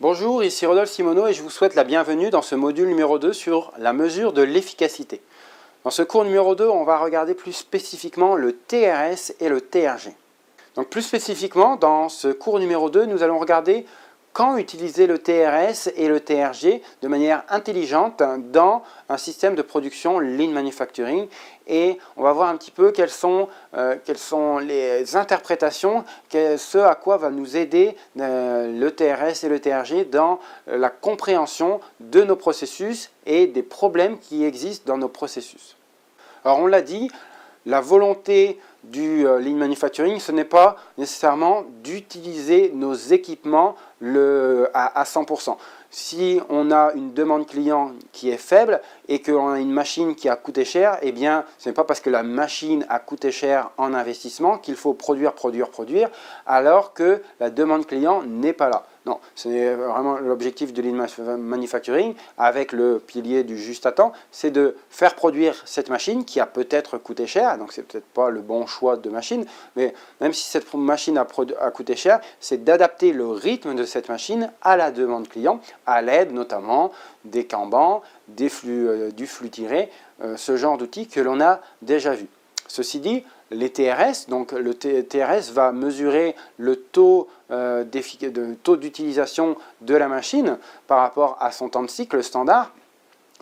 Bonjour, ici Rodolphe Simoneau et je vous souhaite la bienvenue dans ce module numéro 2 sur la mesure de l'efficacité. Dans ce cours numéro 2, on va regarder plus spécifiquement le TRS et le TRG. Donc plus spécifiquement, dans ce cours numéro 2, nous allons regarder quand utiliser le TRS et le TRG de manière intelligente dans un système de production Lean Manufacturing, et on va voir un petit peu quelles sont les interprétations, ce à quoi va nous aider le TRS et le TRG dans la compréhension de nos processus et des problèmes qui existent dans nos processus. Alors on l'a dit, la volonté du Lean Manufacturing, ce n'est pas nécessairement d'utiliser nos équipements à 100%. Si on a une demande client qui est faible et qu'on a une machine qui a coûté cher, eh bien, ce n'est pas parce que la machine a coûté cher en investissement qu'il faut produire, alors que la demande client n'est pas là. Non, c'est vraiment l'objectif de Lean Manufacturing avec le pilier du juste à temps, c'est de faire produire cette machine qui a peut-être coûté cher, donc c'est peut-être pas le bon choix de machine, mais même si cette machine a coûté cher, c'est d'adapter le rythme de cette machine à la demande client, à l'aide notamment des Kanban, du flux tiré, ce genre d'outils que l'on a déjà vu. Ceci dit, les TRS, donc le TRS va mesurer le taux d'utilisation de la machine par rapport à son temps de cycle standard,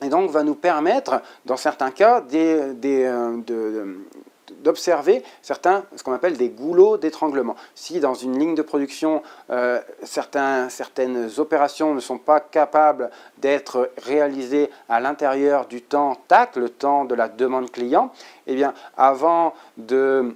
et donc va nous permettre, dans certains cas, d'observer ce qu'on appelle des goulots d'étranglement. Si dans une ligne de production, certaines opérations ne sont pas capables d'être réalisées à l'intérieur du temps TAC, le temps de la demande client, eh bien, avant de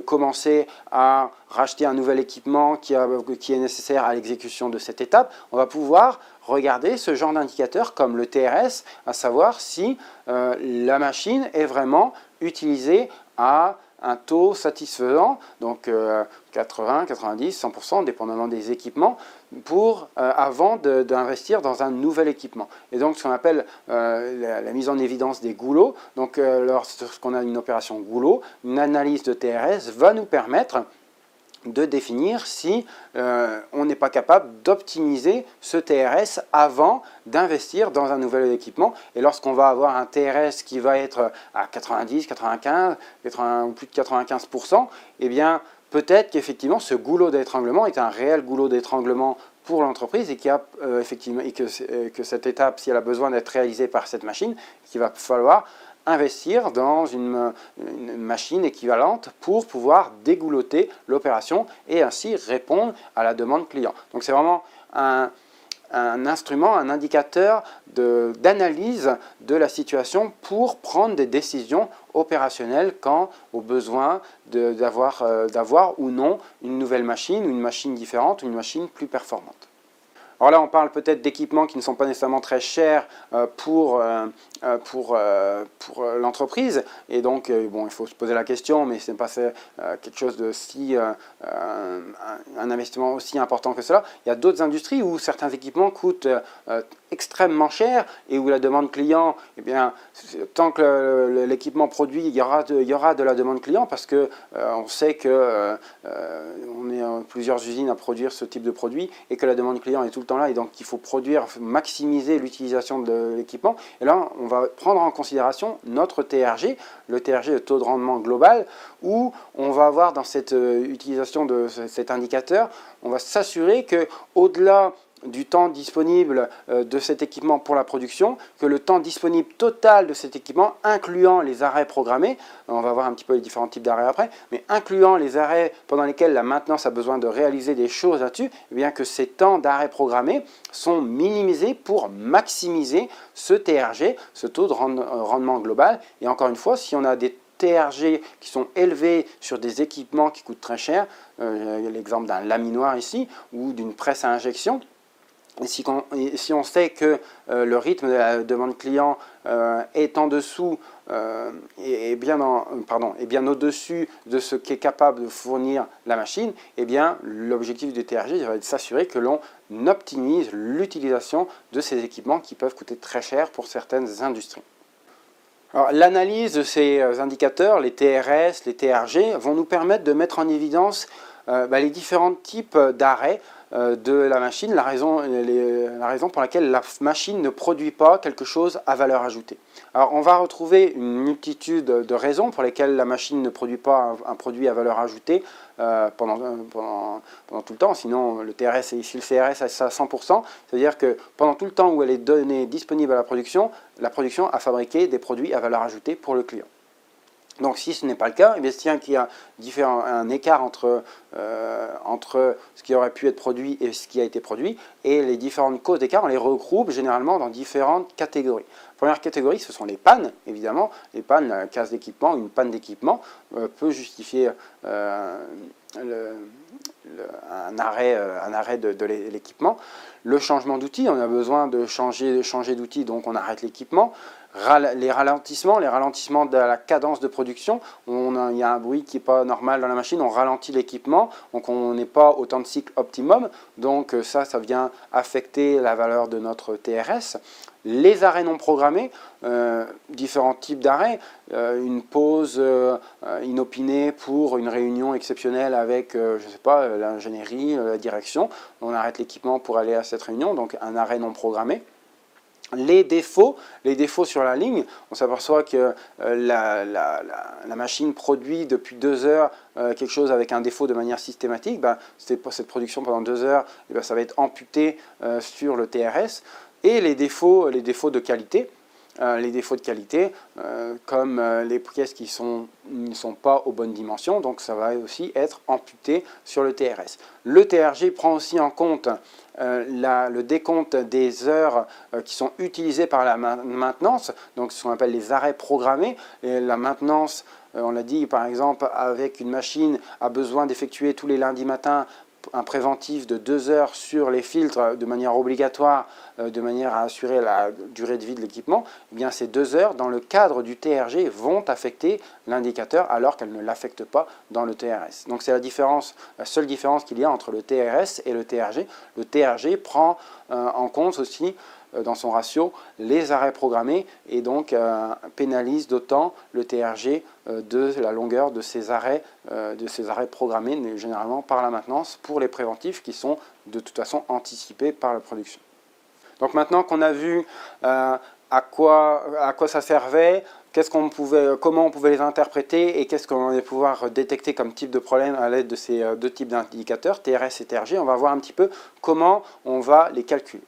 commencer à racheter un nouvel équipement qui est nécessaire à l'exécution de cette étape, on va pouvoir regarder ce genre d'indicateur comme le TRS, à savoir si la machine est vraiment utilisée à un taux satisfaisant, donc 80, 90, 100%, dépendamment des équipements, avant d'investir dans un nouvel équipement. Et donc ce qu'on appelle la mise en évidence des goulots, donc lorsqu'on a une opération goulot, une analyse de TRS va nous permettre de définir si on n'est pas capable d'optimiser ce TRS avant d'investir dans un nouvel équipement. Et lorsqu'on va avoir un TRS qui va être à 90, 95, ou plus de 95%, eh bien peut-être qu'effectivement ce goulot d'étranglement est un réel goulot d'étranglement pour l'entreprise et que cette étape, si elle a besoin d'être réalisée par cette machine, qu'il va falloir investir dans une machine équivalente pour pouvoir dégoulotter l'opération et ainsi répondre à la demande client. Donc c'est vraiment un instrument, un indicateur d'analyse de la situation pour prendre des décisions opérationnelles quant au besoin d'avoir ou non une nouvelle machine, ou une machine différente, ou une machine plus performante. Alors là, on parle peut-être d'équipements qui ne sont pas nécessairement très chers pour l'entreprise. Et donc, bon, il faut se poser la question, mais ce n'est pas quelque chose de un investissement aussi important que cela. Il y a d'autres industries où certains équipements coûtent extrêmement cher et où la demande client, eh bien, tant que l'équipement produit, il y aura de la demande client parce que on sait que on est plusieurs usines à produire ce type de produit et que la demande client est tout le temps là et donc il faut maximiser l'utilisation de l'équipement. Et là, on va prendre en considération notre TRG, le TRG, le taux de rendement global, où on va avoir dans cette utilisation de cet indicateur, on va s'assurer que au-delà du temps disponible de cet équipement pour la production, que le temps disponible total de cet équipement, incluant les arrêts programmés, on va voir un petit peu les différents types d'arrêts après, mais incluant les arrêts pendant lesquels la maintenance a besoin de réaliser des choses là-dessus, eh bien que ces temps d'arrêt programmés sont minimisés pour maximiser ce TRG, ce taux de rendement global. Et encore une fois, si on a des TRG qui sont élevés sur des équipements qui coûtent très cher, l'exemple d'un laminoir ici, ou d'une presse à injection, et si on sait que le rythme de la demande client est en dessous et bien au-dessus de ce qu'est capable de fournir la machine, eh bien l'objectif du TRG va être de s'assurer que l'on optimise l'utilisation de ces équipements qui peuvent coûter très cher pour certaines industries. Alors, l'analyse de ces indicateurs, les TRS, les TRG, vont nous permettre de mettre en évidence les différents types d'arrêts de la machine, la raison pour laquelle la machine ne produit pas quelque chose à valeur ajoutée. Alors on va retrouver une multitude de raisons pour lesquelles la machine ne produit pas un produit à valeur ajoutée pendant tout le temps, sinon le TRS, si le CRS est à 100%, c'est-à-dire que pendant tout le temps où elle est donnée disponible à la production a fabriqué des produits à valeur ajoutée pour le client. Donc si ce n'est pas le cas, eh bien, qu'il y a un écart entre ce qui aurait pu être produit et ce qui a été produit, et les différentes causes d'écart, on les regroupe généralement dans différentes catégories. Première catégorie, ce sont les pannes, évidemment. Les pannes, casse d'équipement, une panne d'équipement peut justifier un arrêt de l'équipement. Le changement d'outil, on a besoin de changer d'outil, donc on arrête l'équipement. Les ralentissements de la cadence de production, il y a un bruit qui n'est pas normal dans la machine, on ralentit l'équipement, donc on n'est pas au temps de cycle optimum, donc ça vient affecter la valeur de notre TRS. Les arrêts non programmés, différents types d'arrêts, une pause inopinée pour une réunion exceptionnelle avec, je ne sais pas, l'ingénierie, la direction, on arrête l'équipement pour aller à cette réunion, donc un arrêt non programmé. Les défauts sur la ligne, on s'aperçoit que la machine produit depuis 2 heures quelque chose avec un défaut de manière systématique, cette production pendant 2 heures, ça va être amputé sur le TRS. Et les défauts de qualité, comme les pièces qui ne sont pas aux bonnes dimensions, donc ça va aussi être amputé sur le TRS. Le TRG prend aussi en compte le décompte des heures qui sont utilisées par la maintenance, donc ce qu'on appelle les arrêts programmés. Et la maintenance, on l'a dit par exemple, avec une machine a besoin d'effectuer tous les lundis matins un préventif de 2 heures sur les filtres de manière obligatoire, de manière à assurer la durée de vie de l'équipement, eh bien ces 2 heures, dans le cadre du TRG, vont affecter l'indicateur alors qu'elles ne l'affectent pas dans le TRS. Donc c'est la seule différence qu'il y a entre le TRS et le TRG. Le TRG prend en compte aussi dans son ratio les arrêts programmés et donc pénalise d'autant le TRG de la longueur de ces arrêts programmés, généralement par la maintenance, pour les préventifs qui sont de toute façon anticipés par la production. Donc maintenant qu'on a vu à quoi ça servait, comment on pouvait les interpréter et qu'est-ce qu'on allait pouvoir détecter comme type de problème à l'aide de ces deux types d'indicateurs, TRS et TRG, on va voir un petit peu comment on va les calculer.